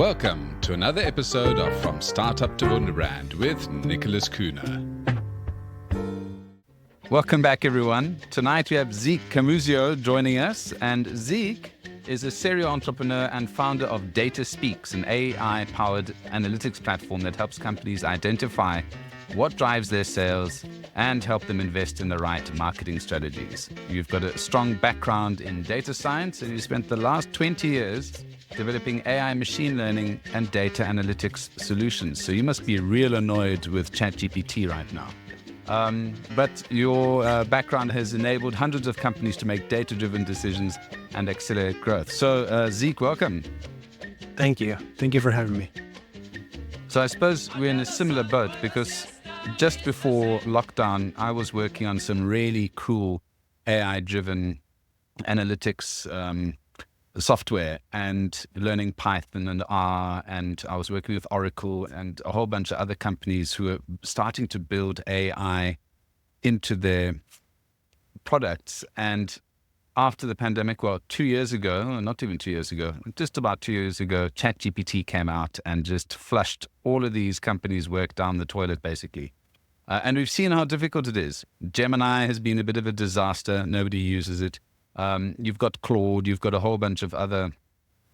Welcome to another episode of From Startup to Wunderbrand with Nicholas Kuhne. Welcome back, everyone. Tonight we have Zeke Camusio joining us, and Zeke is a serial entrepreneur and founder of DataSpeaks, an AI-powered analytics platform that helps companies identify what drives their sales and help them invest in the right marketing strategies. You've got a strong background in data science, and you spent the last 20 years developing AI machine learning and data analytics solutions. So you must be real annoyed with ChatGPT right now. But your background has enabled hundreds of companies to make data-driven decisions and accelerate growth. So Zeke, welcome. Thank you. Thank you for having me. So I suppose we're in a similar boat because just before lockdown, I was working on some really cool AI-driven analytics software and learning Python and R, and I was working with Oracle and a whole bunch of other companies who are starting to build AI into their products. And after the pandemic, well, 2 years ago, not even 2 years ago, just about 2 years ago, ChatGPT came out and just flushed all of these companies' work down the toilet, basically. And we've seen how difficult it is. Gemini has been a bit of a disaster. Nobody uses it. You've got Claude, you've got a whole bunch of other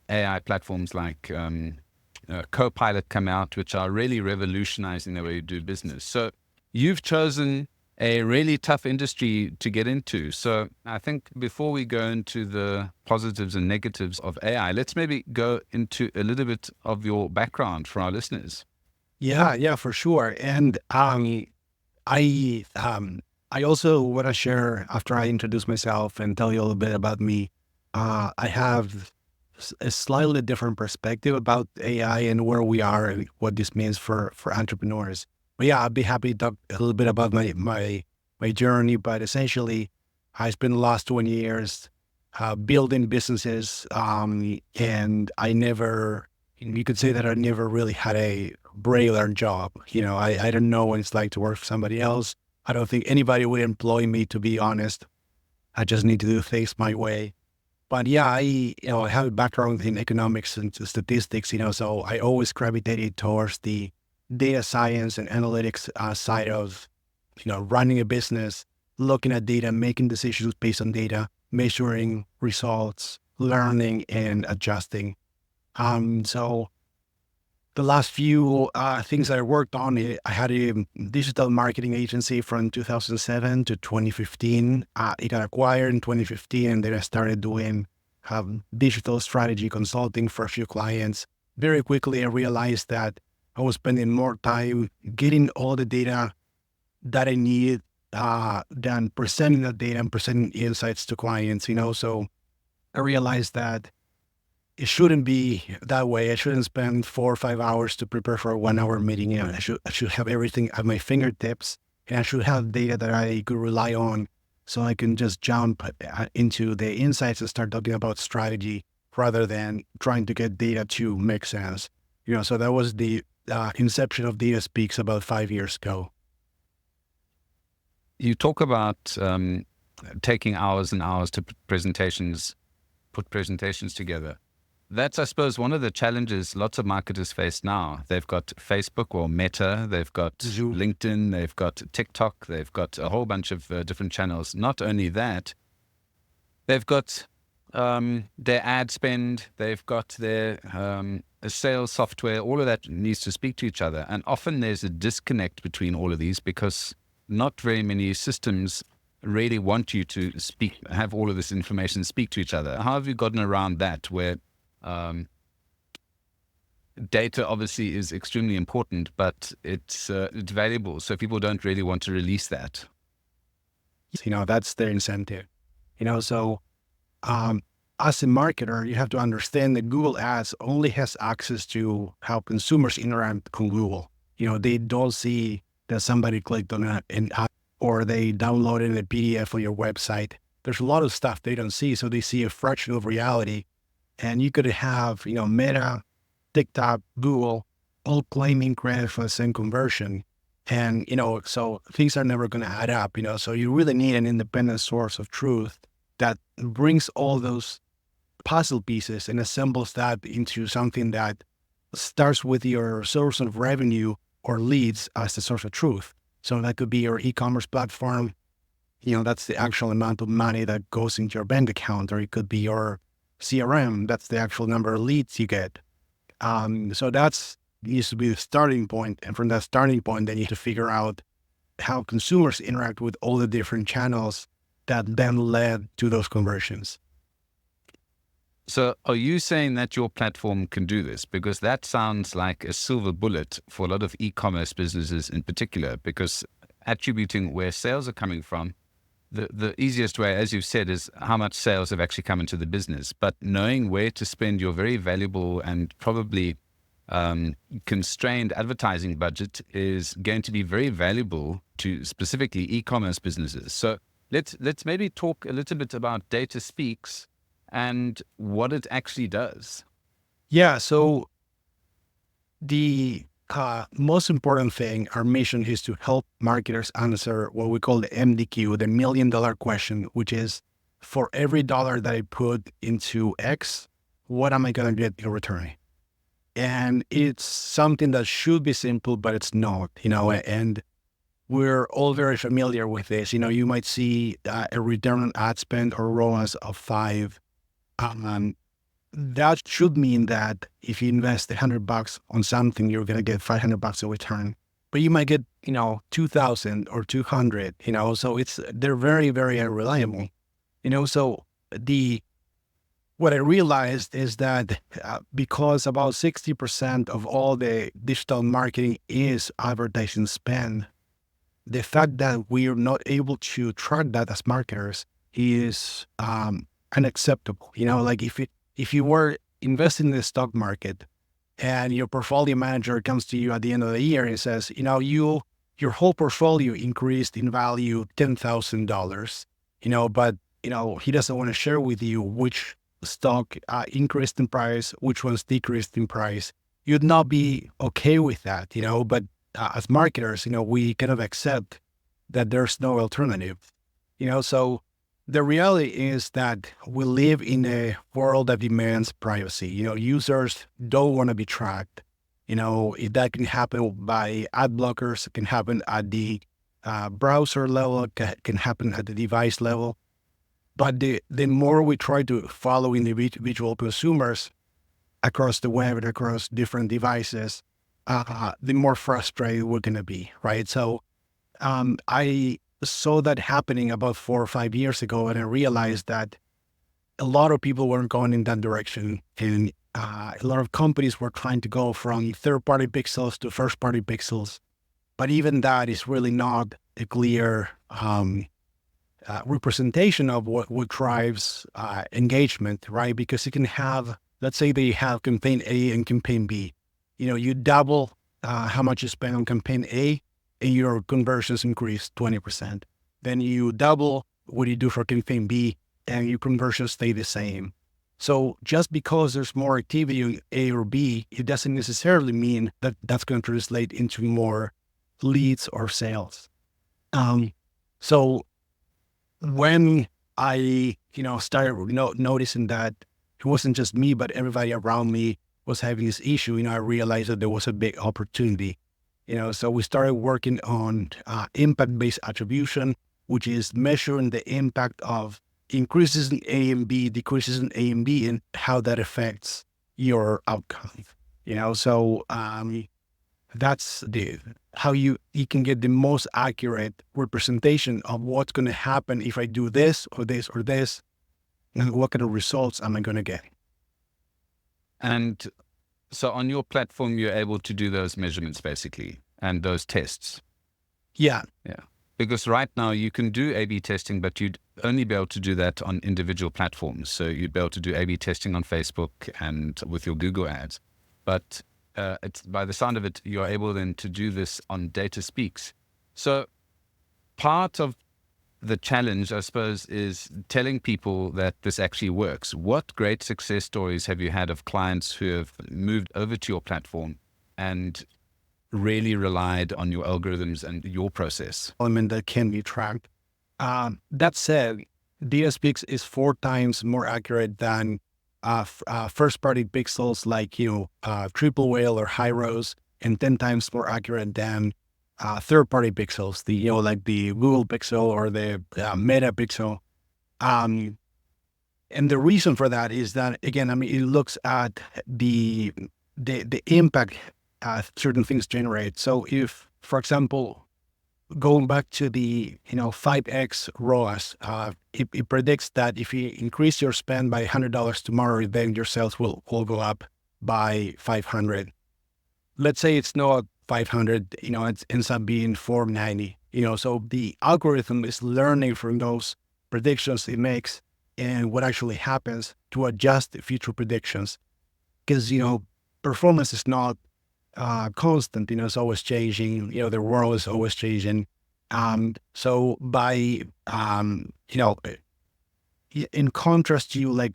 AI platforms like Copilot come out, which are really revolutionizing the way you do business. So you've chosen a really tough industry to get into. So I think before we go into the positives and negatives of AI, let's maybe go into a little bit of your background for our listeners. Yeah, for sure. And I also want to share, after I introduce myself and tell you a little bit about me, I have a slightly different perspective about AI and where we are and what this means for entrepreneurs. But yeah, I'd be happy to talk a little bit about my journey. But essentially, I spent the last 20 years building businesses, and you could say that I never really had a regular job. I don't know what it's like to work for somebody else. I don't think anybody would employ me, to be honest. I just need to do things my way. But yeah, I have a background in economics and statistics, so I always gravitated towards the data science and analytics side of, running a business, looking at data, making decisions based on data, measuring results, learning and adjusting. So the last few things that I worked on, I had a digital marketing agency from 2007 to 2015. It got acquired in 2015, and then I started doing digital strategy consulting for a few clients. Very quickly, I realized that I was spending more time getting all the data that I needed than presenting the data and presenting insights to clients, So I realized that it shouldn't be that way. I shouldn't spend 4 or 5 hours to prepare for a 1 hour meeting. I should have everything at my fingertips, and I should have data that I could rely on so I can just jump into the insights and start talking about strategy rather than trying to get data to make sense. So that was the inception of DataSpeaks about 5 years ago. You talk about taking hours and hours to put presentations together. That's, I suppose, one of the challenges lots of marketers face now. They've got Facebook or Meta, they've got LinkedIn, they've got TikTok, they've got a whole bunch of different channels. Not only that, they've got their ad spend, they've got their sales software, all of that needs to speak to each other. And often there's a disconnect between all of these because not very many systems really want you to have all of this information speak to each other. How have you gotten around that where data obviously is extremely important, but it's valuable, so people don't really want to release that? That's their incentive. So as a marketer, you have to understand that Google Ads only has access to how consumers interact with Google. They don't see that somebody clicked on an ad or they downloaded a PDF on your website. There's a lot of stuff they don't see, so they see a fraction of reality. And you could have, Meta, TikTok, Google, all claiming credit for the same conversion. And, so things are never going to add up, so you really need an independent source of truth that brings all those puzzle pieces and assembles that into something that starts with your source of revenue or leads as the source of truth. So that could be your e-commerce platform. That's the actual amount of money that goes into your bank account, or it could be your CRM. That's the actual number of leads you get. So that's used to be the starting point. And from that starting point, then you have to figure out how consumers interact with all the different channels that then led to those conversions. So are you saying that your platform can do this? Because that sounds like a silver bullet for a lot of e-commerce businesses in particular, because attributing where sales are coming from, the easiest way, as you've said, is how much sales have actually come into the business. But knowing where to spend your very valuable and probably constrained advertising budget is going to be very valuable to specifically e-commerce businesses. So let's maybe talk a little bit about DataSpeaks and what it actually does. Yeah. So the most important thing, our mission is to help marketers answer what we call the MDQ, the $1 million question, which is, for every dollar that I put into X, what am I going to get in return? And it's something that should be simple, but it's not, and we're all very familiar with this. You might see a return on ad spend or ROAS of 5. That should mean that if you invest $100 on something, you're going to get $500 in return. But you might get, 2,000 or 200, so they're very, very unreliable. So what I realized is that because about 60% of all the digital marketing is advertising spend, the fact that we are not able to track that as marketers is unacceptable. Like if you were investing in the stock market and your portfolio manager comes to you at the end of the year and says, your whole portfolio increased in value $10,000, but he doesn't want to share with you which stock increased in price, which ones decreased in price, you'd not be okay with that, but as marketers, we kind of accept that there's no alternative, so the reality is that we live in a world that demands privacy. Users don't want to be tracked. That can happen by ad blockers, it can happen at the browser level, it can happen at the device level. But the more we try to follow individual consumers across the web and across different devices, the more frustrated we're going to be, right? So I saw that happening about 4 or 5 years ago, and I realized that a lot of people weren't going in that direction. And a lot of companies were trying to go from third-party pixels to first-party pixels. But even that is really not a clear representation of what drives engagement, right? Because you can have, let's say they have campaign A and campaign B. You double how much you spend on campaign A and your conversions increase 20%. Then you double what you do for campaign B and your conversions stay the same. So just because there's more activity in A or B, it doesn't necessarily mean that that's going to translate into more leads or sales. So when I, started noticing that it wasn't just me, but everybody around me was having this issue, I realized that there was a big opportunity. So we started working on impact-based attribution, which is measuring the impact of increases in A and B, decreases in A and B, and how that affects your outcome. So that's how you can get the most accurate representation of what's going to happen if I do this or this or this, and what kind of results am I going to get. And so on your platform, you're able to do those measurements basically and those tests. Yeah. Because right now you can do A/B testing, but you'd only be able to do that on individual platforms. So you'd be able to do A/B testing on Facebook and with your Google ads. But it's, by the sound of it, you're able then to do this on DataSpeaks. So part of the challenge, I suppose, is telling people that this actually works. What great success stories have you had of clients who have moved over to your platform and really relied on your algorithms and your process? Element that can be tracked. That said, DataSpeaks is 4 times more accurate than first-party pixels like, triple whale or high res, and 10 times more accurate than third-party pixels, like the Google Pixel or the Meta Pixel. And the reason for that is that, again, it looks at the impact certain things generate. So if, for example, going back to the 5x ROAS, it predicts that if you increase your spend by $100 tomorrow, then your sales will go up by 500. Let's say it's not 500, it ends up being 490. So the algorithm is learning from those predictions it makes and what actually happens to adjust the future predictions. Because, performance is not constant, it's always changing, the world is always changing. So by, in contrast to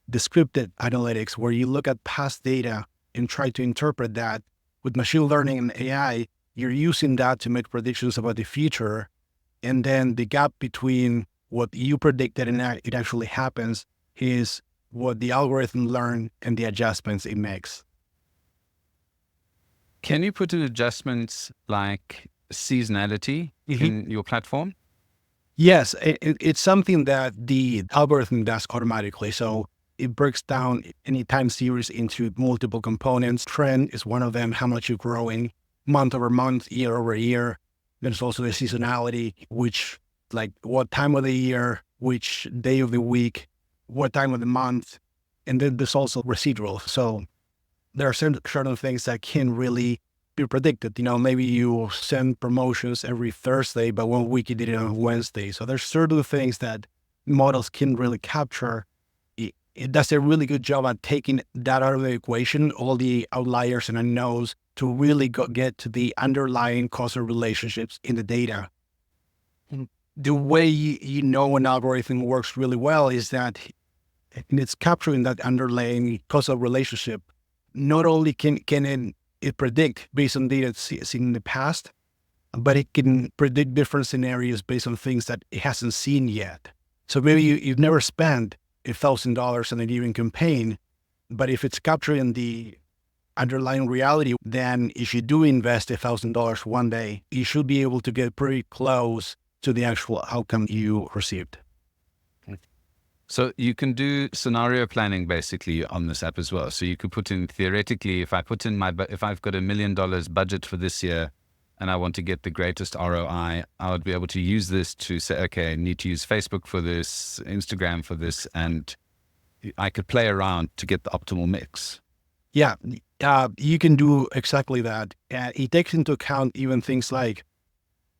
descriptive analytics, where you look at past data and try to interpret that, with machine learning and AI, you're using that to make predictions about the future. And then the gap between what you predicted and it actually happens is what the algorithm learned and the adjustments it makes. Can you put in adjustments like seasonality in your platform? Yes, it's something that the algorithm does automatically. So it breaks down any time series into multiple components. Trend is one of them, how much you're growing month over month, year over year. There's also the seasonality, which like what time of the year, which day of the week, what time of the month. And then there's also residual. So there are certain things that can really be predicted. Maybe you send promotions every Thursday, but one week you did it on Wednesday. So there's certain things that models can really capture. It does a really good job at taking that out of the equation, all the outliers and unknowns, to really get to the underlying causal relationships in the data. The way an algorithm works really well is that it's capturing that underlying causal relationship. Not only can it predict based on data it's seen in the past, but it can predict different scenarios based on things that it hasn't seen yet. So maybe you've never spent $1,000 on a given campaign, but if it's capturing the underlying reality, then if you do invest $1,000 one day, you should be able to get pretty close to the actual outcome you received. So you can do scenario planning basically on this app as well. So you could put in, theoretically, if I've got $1 million budget for this year and I want to get the greatest ROI, I would be able to use this to say, okay, I need to use Facebook for this, Instagram for this, and I could play around to get the optimal mix. Yeah, you can do exactly that. It takes into account even things like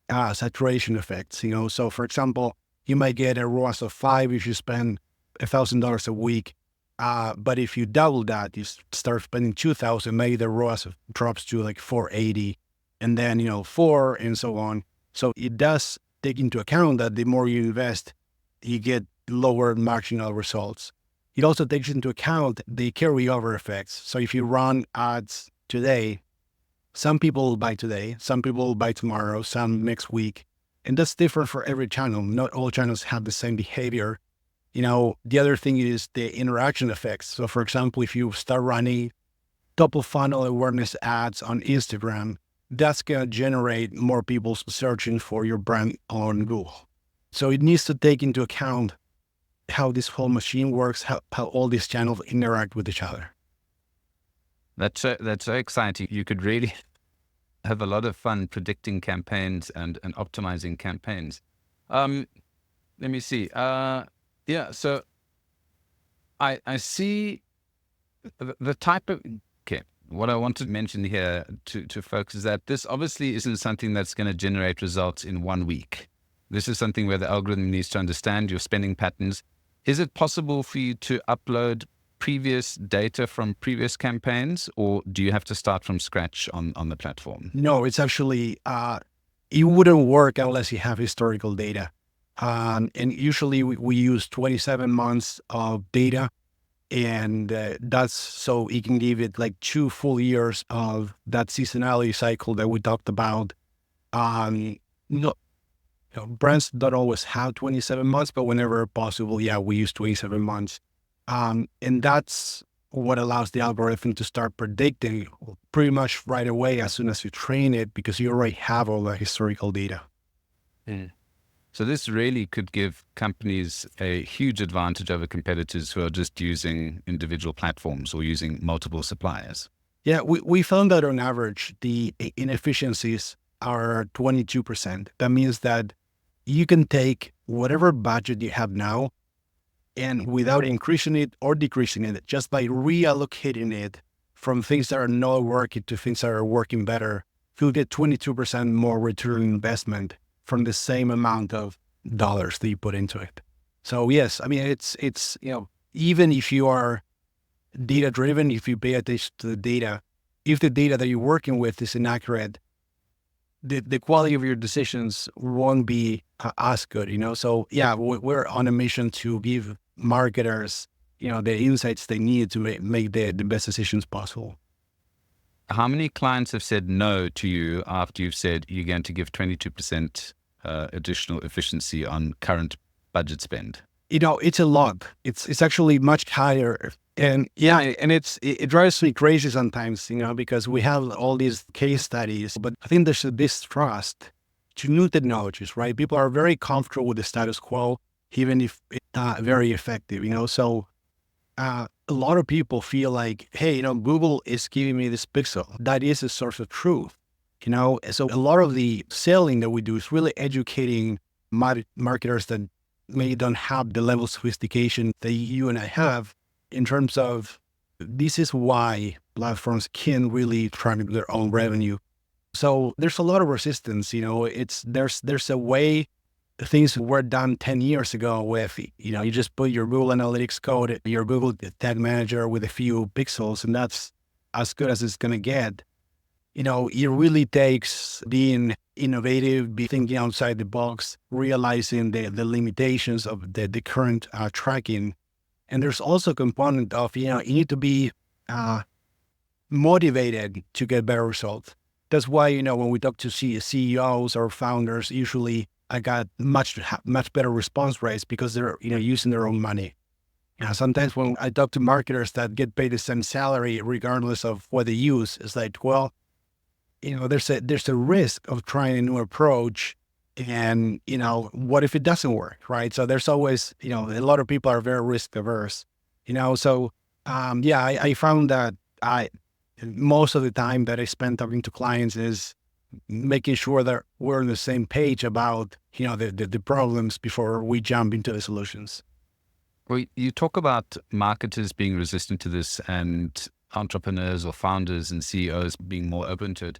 saturation effects. So for example, you might get a ROAS of 5 if you spend $1,000 a week. But if you double that, you start spending 2,000, maybe the ROAS drops to like 480, and then 4, and so on. So it does take into account that the more you invest, you get lower marginal results. It also takes into account the carryover effects. So if you run ads today, some people will buy today, some people will buy tomorrow, some next week. And that's different for every channel. Not all channels have the same behavior. The other thing is the interaction effects. So for example, if you start running top of funnel awareness ads on Instagram, that's going to generate more people searching for your brand on Google. So it needs to take into account how this whole machine works, how all these channels interact with each other. That's so exciting. You could really have a lot of fun predicting campaigns and optimizing campaigns. Let me see. So I see the type of, what I want to mention here to folks is that this obviously isn't something that's going to generate results in 1 week. This is something where the algorithm needs to understand your spending patterns. Is it possible for you to upload previous data from previous campaigns, or do you have to start from scratch on the platform? No, it's actually, it wouldn't work unless you have historical data. And usually we use 27 months of data, and that's so it can give it like 2 full years of that seasonality cycle that we talked about. Brands don't always have 27 months, but whenever possible, we use 27 months. And that's what allows the algorithm to start predicting pretty much right away as soon as you train it, because you already have all the historical data. So this really could give companies a huge advantage over competitors who are just using individual platforms or using multiple suppliers. Yeah, we found that on average, the inefficiencies are 22%. That means that you can take whatever budget you have now, and without increasing it or decreasing it, just by reallocating it from things that are not working to things that are working better, you'll get 22% more return on investment from the same amount of dollars that you put into it. So yes, I mean, it's even if you are data driven, if you pay attention to the data, if the data that you're working with is inaccurate, the quality of your decisions won't be as good, So yeah, we're on a mission to give marketers, the insights they need to make the best decisions possible. How many clients have said no to you after you've said you're going to give 22% additional efficiency on current budget spend? It's a lot. It's actually much higher. And yeah, and it drives me crazy sometimes, because we have all these case studies, but I think there's a distrust to new technologies, right? People are very comfortable with the status quo, even if it's not very effective, So a lot of people feel like, hey, Google is giving me this pixel. That is a source of truth, So a lot of the selling that we do is really educating marketers that maybe don't have the level of sophistication that you and I have in terms of this is why platforms can really drive their own revenue. So there's a lot of resistance, there's a way things were done 10 years ago with, you just put your Google Analytics code, your Google Tag Manager with a few pixels, and that's as good as it's going to get. It really takes being innovative, be thinking outside the box, realizing the limitations of the current tracking. And there's also a component of, you need to be motivated to get better results. That's why, when we talk to CEOs or founders, usually I got much better response rates because they're, using their own money. Sometimes when I talk to marketers that get paid the same salary, regardless of what they use, it's like, well, there's a risk of trying a new approach, and what if it doesn't work, right? So there's always, a lot of people are very risk averse, So yeah, I found that most of the time that I spend talking to clients is making sure that we're on the same page about the problems before we jump into the solutions. Well, you talk about marketers being resistant to this and entrepreneurs or founders and CEOs being more open to it.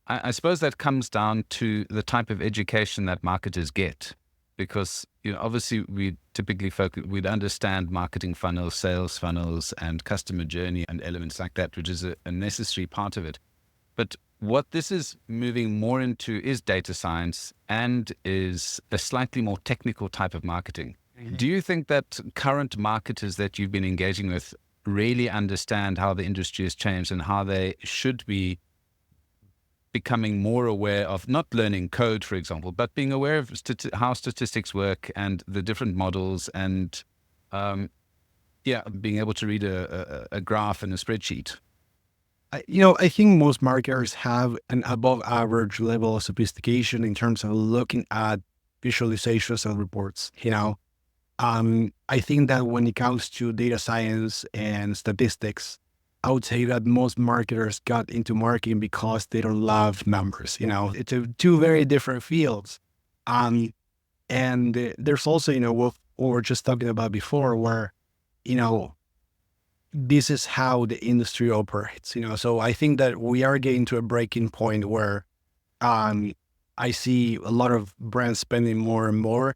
I suppose that comes down to the type of education that marketers get, because obviously we typically we'd understand marketing funnels, sales funnels, and customer journey and elements like that, which is a necessary part of it. But what this is moving more into is data science and is a slightly more technical type of marketing. Mm-hmm. Do you think that current marketers that you've been engaging with really understand how the industry has changed and how they should be becoming more aware of not learning code, for example, but being aware of how statistics work and the different models and, being able to read a graph and a spreadsheet? I think most marketers have an above average level of sophistication in terms of looking at visualizations and reports. I think that when it comes to data science and statistics, I would say that most marketers got into marketing because they don't love numbers. It's two very different fields. And there's also, what we were just talking about before, where, this is how the industry operates, So I think that we are getting to a breaking point where I see a lot of brands spending more and more,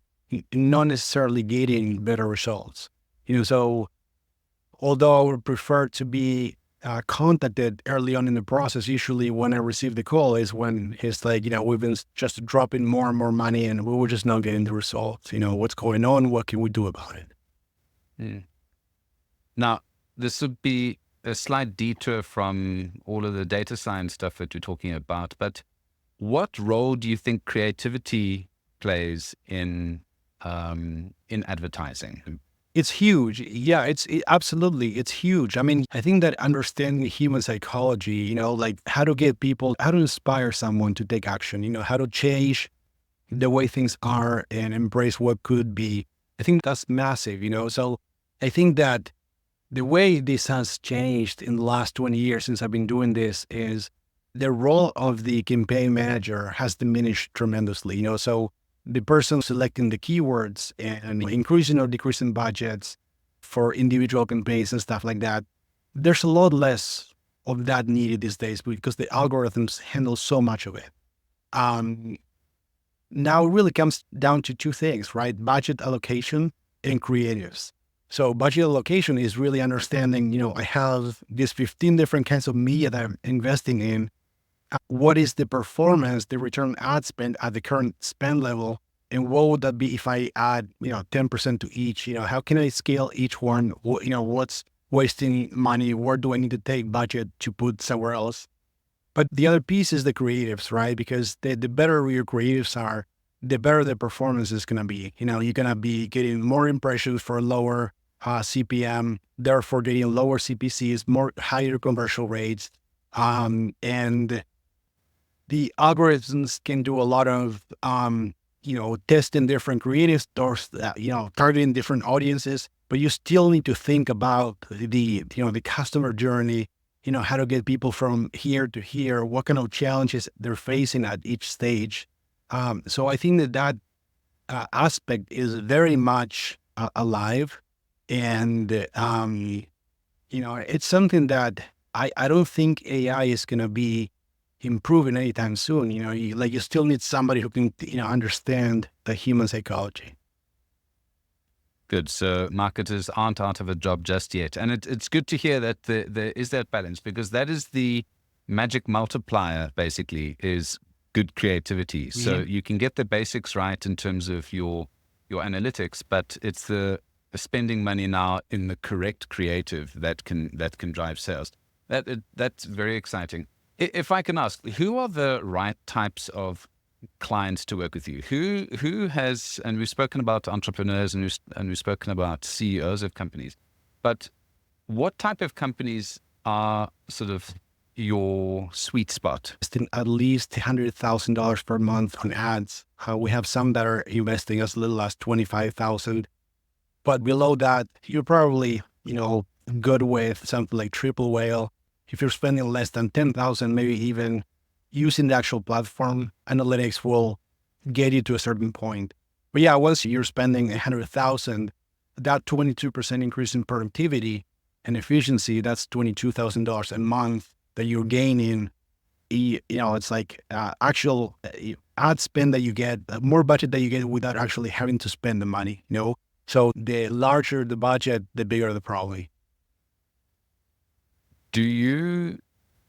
not necessarily getting better results. So although I would prefer to be contacted early on in the process, usually when I receive the call is when it's like, we've been just dropping more and more money and we were just not getting the results. What's going on? What can we do about it? Mm. Now, this would be a slight detour from all of the data science stuff that you're talking about, but what role do you think creativity plays in advertising? It's huge. Yeah, absolutely. It's huge. I mean, I think that understanding human psychology, like how to get people, how to inspire someone to take action, how to change the way things are and embrace what could be. I think that's massive, So I think that the way this has changed in the last 20 years since I've been doing this is the role of the campaign manager has diminished tremendously, So the person selecting the keywords and increasing or decreasing budgets for individual campaigns and stuff like that, there's a lot less of that needed these days because the algorithms handle so much of it. Um, Now it really comes down to two things, right? Budget allocation and creatives. So budget allocation is really understanding, I have these 15 different kinds of media that I'm investing in. What is the performance, the return on ad spend at the current spend level? And what would that be if I add, 10% to each? How can I scale each one? What's wasting money? Where do I need to take budget to put somewhere else? But the other piece is the creatives, right? Because the better your creatives are, the better the performance is going to be. You're going to be getting more impressions for lower CPM, therefore getting lower CPCs, more higher conversion rates. And the algorithms can do a lot of, testing different creatives or, targeting different audiences, but you still need to think about the customer journey, how to get people from here to here, what kind of challenges they're facing at each stage. So I think that aspect is very much alive. And, it's something that I don't think AI is going to be improving anytime soon. You still need somebody who can, understand the human psychology. Good. So marketers aren't out of a job just yet. And it's good to hear that there is that balance, because that is the magic multiplier, basically, is good creativity. So you can get the basics right in terms of your analytics, but it's the spending money now in the correct creative that can drive sales. That's very exciting. If I can ask, who are the right types of clients to work with you? Who has, and we've spoken about entrepreneurs and we've spoken about CEOs of companies, but what type of companies are sort of your sweet spot? At least $100,000 per month on ads. We have some that are investing as little as 25,000, but below that, you're probably, good with something like Triple Whale. If you're spending less than 10,000, maybe even using the actual platform, analytics will get you to a certain point. But yeah, once you're spending 100,000, that 22% increase in productivity and efficiency, that's $22,000 a month that you're gaining. It's like actual ad spend that you get, more budget that you get without actually having to spend the money, So the larger the budget, the bigger the problem. Do you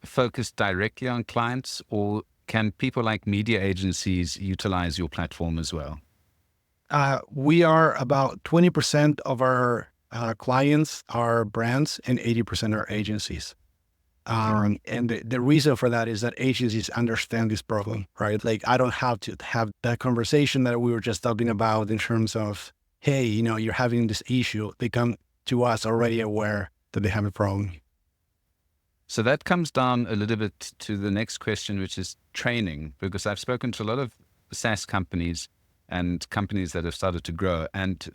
focus directly on clients, or can people like media agencies utilize your platform as well? We are about 20% of our clients are brands and 80% are agencies. And the reason for that is that agencies understand this problem, right? Like I don't have to have that conversation that we were just talking about in terms of, hey, you're having this issue. They come to us already aware that they have a problem. So that comes down a little bit to the next question, which is training, because I've spoken to a lot of SaaS companies and companies that have started to grow. And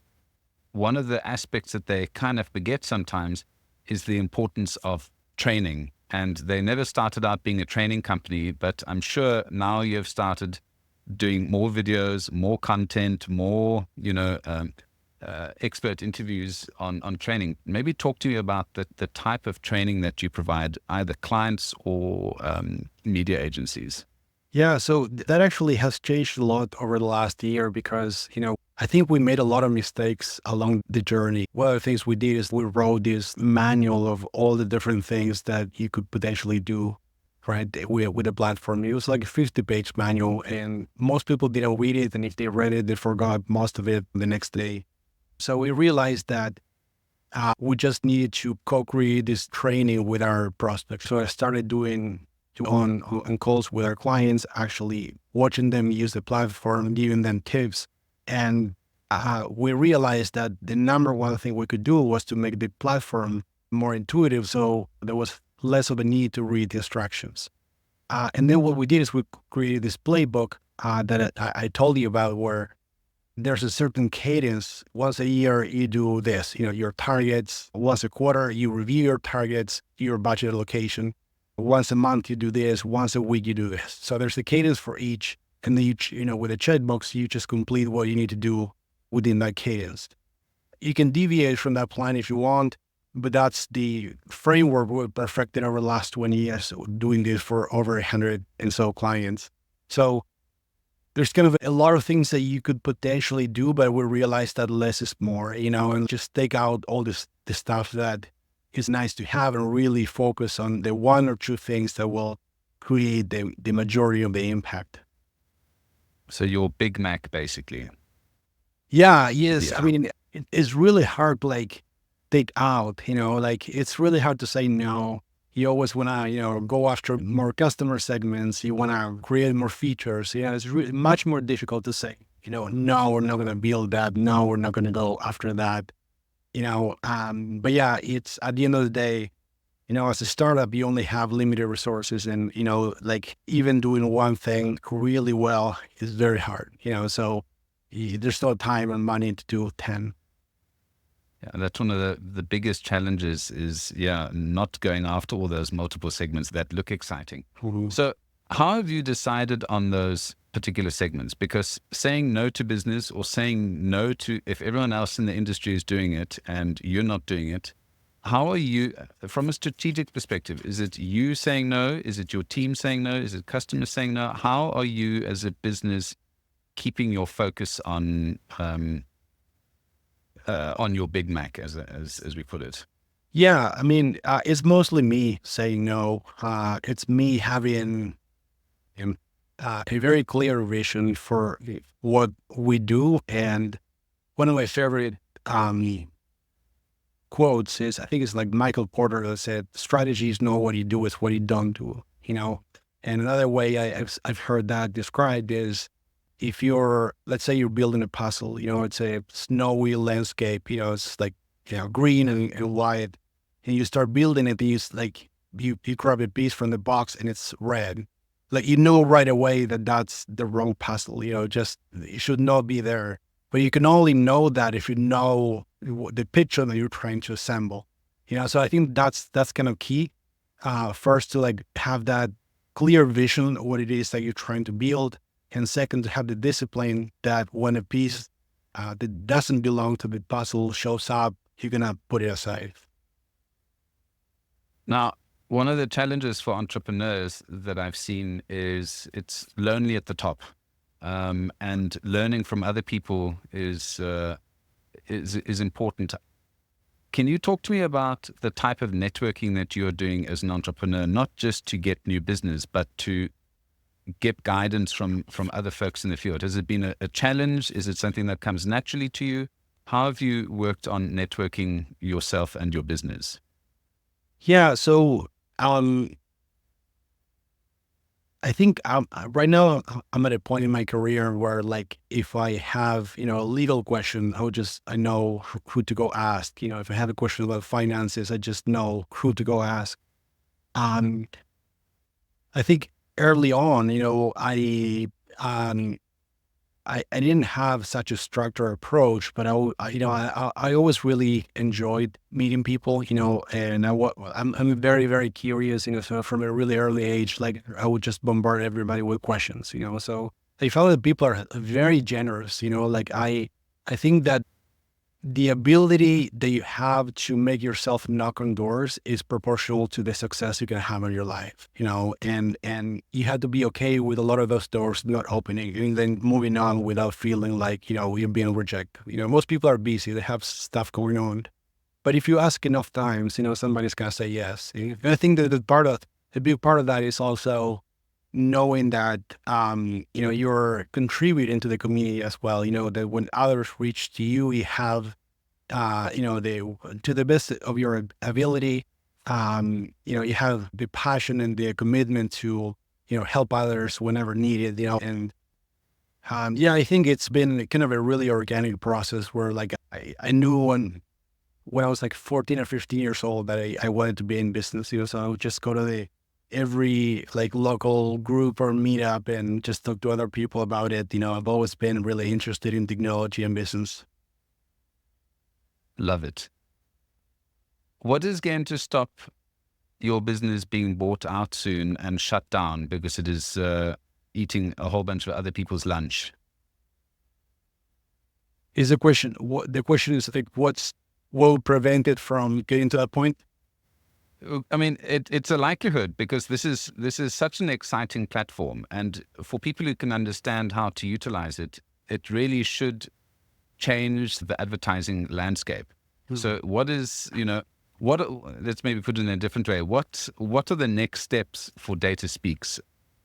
one of the aspects that they kind of forget sometimes is the importance of training. And they never started out being a training company, but I'm sure now you've started doing more videos, more content, more, expert interviews on training. Maybe talk to me about the type of training that you provide, either clients or media agencies. Yeah, so that actually has changed a lot over the last year because, I think we made a lot of mistakes along the journey. One of the things we did is we wrote this manual of all the different things that you could potentially do, right, with the platform. It was like a 50-page manual, and most people didn't read it. And if they read it, they forgot most of it the next day. So we realized that we just needed to co-create this training with our prospects. So I started doing on calls with our clients, actually watching them use the platform, giving them tips. And we realized that the number one thing we could do was to make the platform more intuitive. So there was less of a need to read the instructions. And then what we did is we created this playbook that I told you about, where there's a certain cadence. Once a year, you do this, your targets. Once a quarter, you review your targets, your budget allocation. Once a month, you do this. Once a week, you do this. So there's a cadence for each. And then with a checkbox, you just complete what you need to do within that cadence. You can deviate from that plan if you want, but that's the framework we perfected over the last 20 years, doing this for over 100 and so clients. So there's kind of a lot of things that you could potentially do, but we realized that less is more, and just take out all the stuff that is nice to have and really focus on the one or two things that will create the majority of the impact. So your Big Mac, basically. Yeah, yes. Yeah. I mean, it's really hard to take out, it's really hard to say no. You always want to, go after more customer segments. You want to create more features. It's really much more difficult to say, no, we're not going to build that. No, we're not going to go after that. But yeah, it's at the end of the day, as a startup, you only have limited resources, and, even doing one thing really well is very hard, so there's no time and money to do 10. Yeah, that's one of the biggest challenges is, not going after all those multiple segments that look exciting. Mm-hmm. So how have you decided on those particular segments? Because saying no to business, or saying no to, if everyone else in the industry is doing it and you're not doing it, how are you, from a strategic perspective, is it you saying no? Is it your team saying no? Is it customers saying no? How are you as a business keeping your focus on your Big Mac, as we put it? Yeah, I mean, it's mostly me saying no. It's me having a very clear vision for what we do. And one of my favorite quotes is, I think it's like Michael Porter that said, "Strategy is not what you do, it's what you don't do." And another way I've heard that described is, if let's say you're building a puzzle, it's a snowy landscape, it's like, green and white, and you start building it, you grab a piece from the box and it's red. Right away that that's the wrong puzzle, just, it should not be there. But you can only know that if you know the picture that you're trying to assemble, so I think that's kind of key. First, to have that clear vision of what it is that you're trying to build. And second, to have the discipline that when a piece that doesn't belong to the puzzle shows up, you're going to put it aside. Now, one of the challenges for entrepreneurs that I've seen is it's lonely at the top, and learning from other people is important. Can you talk to me about the type of networking that you're doing as an entrepreneur, not just to get new business, but to get guidance from other folks in the field? Has it been a challenge? Is it something that comes naturally to you? How have you worked on networking yourself and your business? Yeah, so I think right now I'm at a point in my career where, if I have, a legal question, I know who to go ask. If I have a question about finances, I just know who to go ask. I think early on, I didn't have such a structured approach, but I always really enjoyed meeting people, and I'm very, very curious, so from a really early age, I would just bombard everybody with questions, so I found that people are very generous, I think that the ability that you have to make yourself knock on doors is proportional to the success you can have in your life, and you have to be okay with a lot of those doors not opening and then moving on without feeling like, you're being rejected. Most people are busy, they have stuff going on, but if you ask enough times, somebody's going to say yes. And I think that a big part of that is also knowing that, you're contributing to the community as well, that when others reach to you, you have, to the best of your ability, you have the passion and the commitment to, help others whenever needed, and Yeah, I think it's been kind of a really organic process where like I knew when I was like 14 or 15 years old that I wanted to be in business, so I would just go to every like local group or meetup and just talk to other people about it. I've always been really interested in technology and business. Love it. What is going to stop your business being bought out soon and shut down because it is eating a whole bunch of other people's lunch? Is the question, the question is like, what will prevent it from getting to that point? I mean, it's a likelihood because this is such an exciting platform, and for people who can understand how to utilize it, it really should change the advertising landscape. So, what is what? Let's maybe put it in a different way. What are the next steps for DataSpeaks?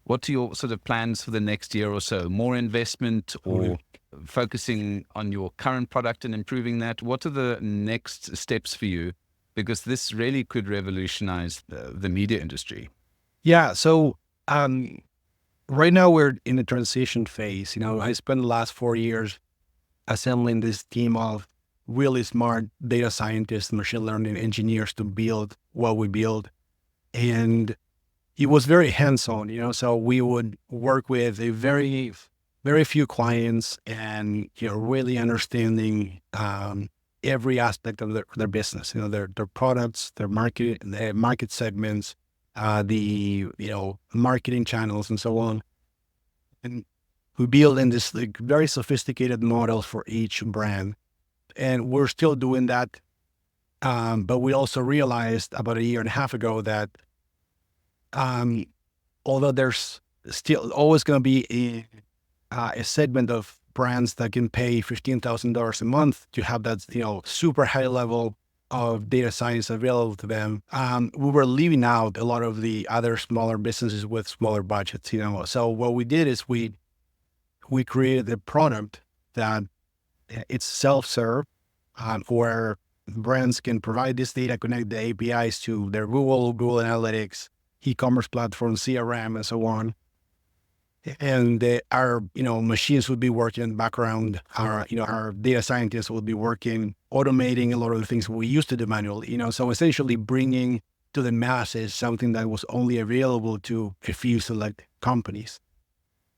What are your sort of plans for the next year or so? More investment or focusing on your current product and improving that? What are the next steps for you? Because this really could revolutionize the media industry. Yeah. So right now we're in a transition phase. I spent the last 4 years assembling this team of really smart data scientists, machine learning engineers to build what we build. And it was very hands-on, so we would work with a very, very few clients and, really understanding every aspect of their business, their products, their market segments, the, marketing channels and so on. And we build in this like very sophisticated model for each brand. And we're still doing that. But we also realized about a year and a half ago that although there's still always going to be a segment of brands that can pay $15,000 a month to have that, super high level of data science available to them, we were leaving out a lot of the other smaller businesses with smaller budgets, So what we did is we created a product that it's self-serve, where brands can provide this data, connect the APIs to their Google Analytics, e-commerce platform, CRM, and so on. And our, machines would be working in the background. Our data scientists would be working, automating a lot of the things we used to do manually, So essentially bringing to the masses something that was only available to a few select companies.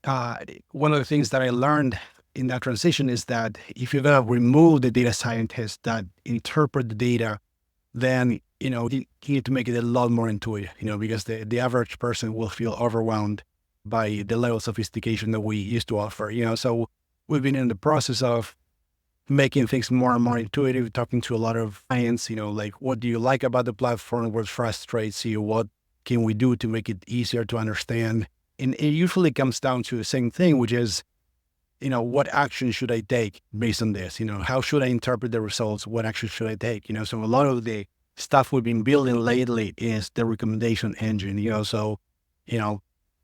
One of the things that I learned in that transition is that if you're going to remove the data scientists that interpret the data, then, you need to make it a lot more intuitive, because the average person will feel overwhelmed by the level of sophistication that we used to offer, So we've been in the process of making things more and more intuitive, talking to a lot of clients, like, what do you like about the platform? What frustrates you? What can we do to make it easier to understand? And it usually comes down to the same thing, which is, what action should I take based on this? How should I interpret the results? What action should I take? So a lot of the stuff we've been building lately is the recommendation engine, So,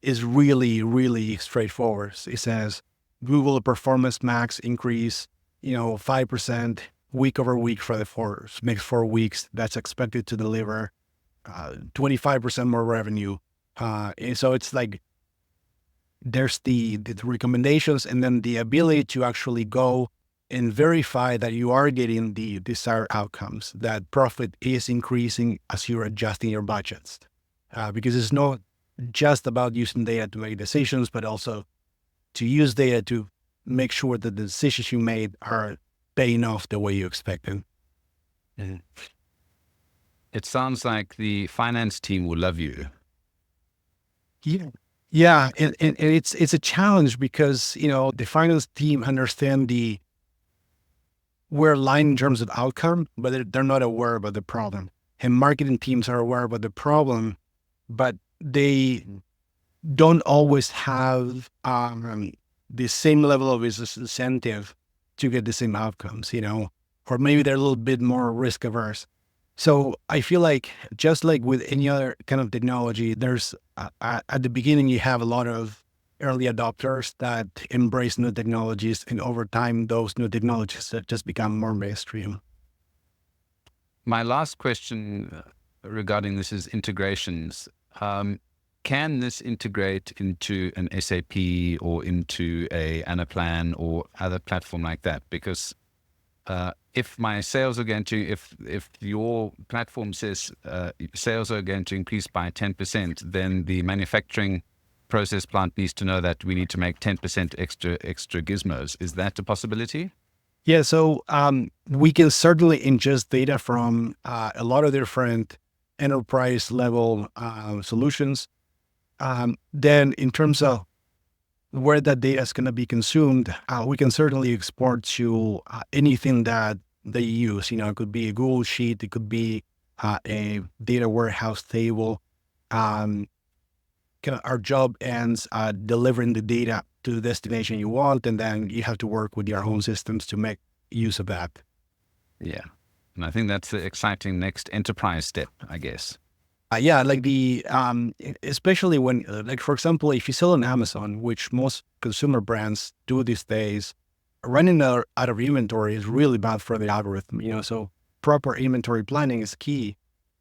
is really, really straightforward. It says Google Performance Max increase, 5% week over week for the next 4 weeks. That's expected to deliver 25% more revenue. And so it's like, there's the recommendations and then the ability to actually go and verify that you are getting the desired outcomes, that profit is increasing as you're adjusting your budgets. Because it's not just about using data to make decisions, but also to use data to make sure that the decisions you made are paying off the way you expected. Mm-hmm. It sounds like the finance team will love you. Yeah, and it's a challenge because the finance team understand we're aligned in terms of outcome, but they're not aware about the problem. And marketing teams are aware about the problem, but they don't always have the same level of business incentive to get the same outcomes, or maybe they're a little bit more risk averse. So I feel like just like with any other kind of technology, there's at the beginning, you have a lot of early adopters that embrace new technologies. And over time, those new technologies just become more mainstream. My last question regarding this is integrations. can this integrate into an SAP or into a Anaplan or other platform like that? Because if my sales are going to, if your platform says sales are going to increase by 10%, then the manufacturing process plant needs to know that we need to make 10% extra gizmos. Is that a possibility? Yeah, so we can certainly ingest data from a lot of different enterprise level solutions. Then in terms of where that data is going to be consumed, we can certainly export to anything that they use. It could be a Google Sheet, it could be a data warehouse table. Our job ends delivering the data to the destination you want, and then you have to work with your own systems to make use of that. Yeah. And I think that's the exciting next enterprise step, I guess. Yeah, like especially when, like, for example, if you sell on Amazon, which most consumer brands do these days, running out of inventory is really bad for the algorithm, so proper inventory planning is key.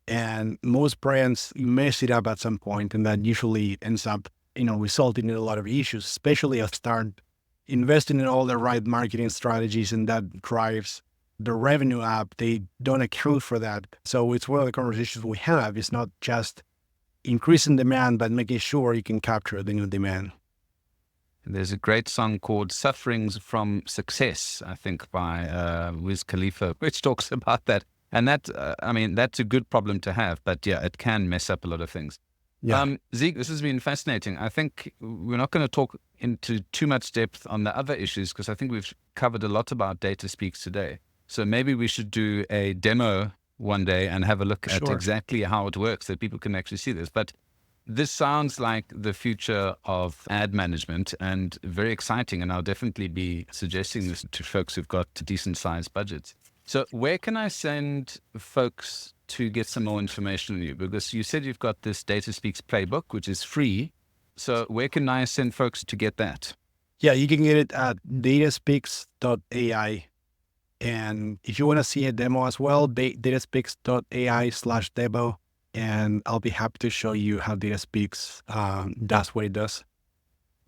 And most brands mess it up at some point, and that usually ends up, resulting in a lot of issues, especially if start investing in all the right marketing strategies, and that drives the revenue up. They don't account for that. So it's one of the conversations we have. It's not just increasing demand, but making sure you can capture the new demand. There's a great song called Sufferings from Success, I think, by Wiz Khalifa, which talks about that. And that, that's a good problem to have, but yeah, it can mess up a lot of things. Yeah. Zeke, this has been fascinating. I think we're not going to talk into too much depth on the other issues, because I think we've covered a lot about DataSpeaks today. So maybe we should do a demo one day and have a look at exactly how it works, so people can actually see this. But this sounds like the future of ad management, and very exciting. And I'll definitely be suggesting this to folks who've got decent sized budgets. So where can I send folks to get some more information on you? Because you said you've got this DataSpeaks playbook, which is free. So where can I send folks to get that? Yeah, you can get it at dataspeaks.ai. And if you want to see a demo as well, dataspeaks.ai/demo, and I'll be happy to show you how DataSpeaks does what it does.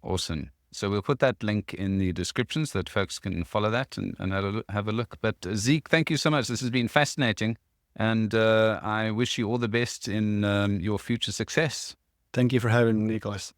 Awesome. So we'll put that link in the description so that folks can follow that and have a look. But Zeke, thank you so much. This has been fascinating. And I wish you all the best in your future success. Thank you for having me, Nicholas.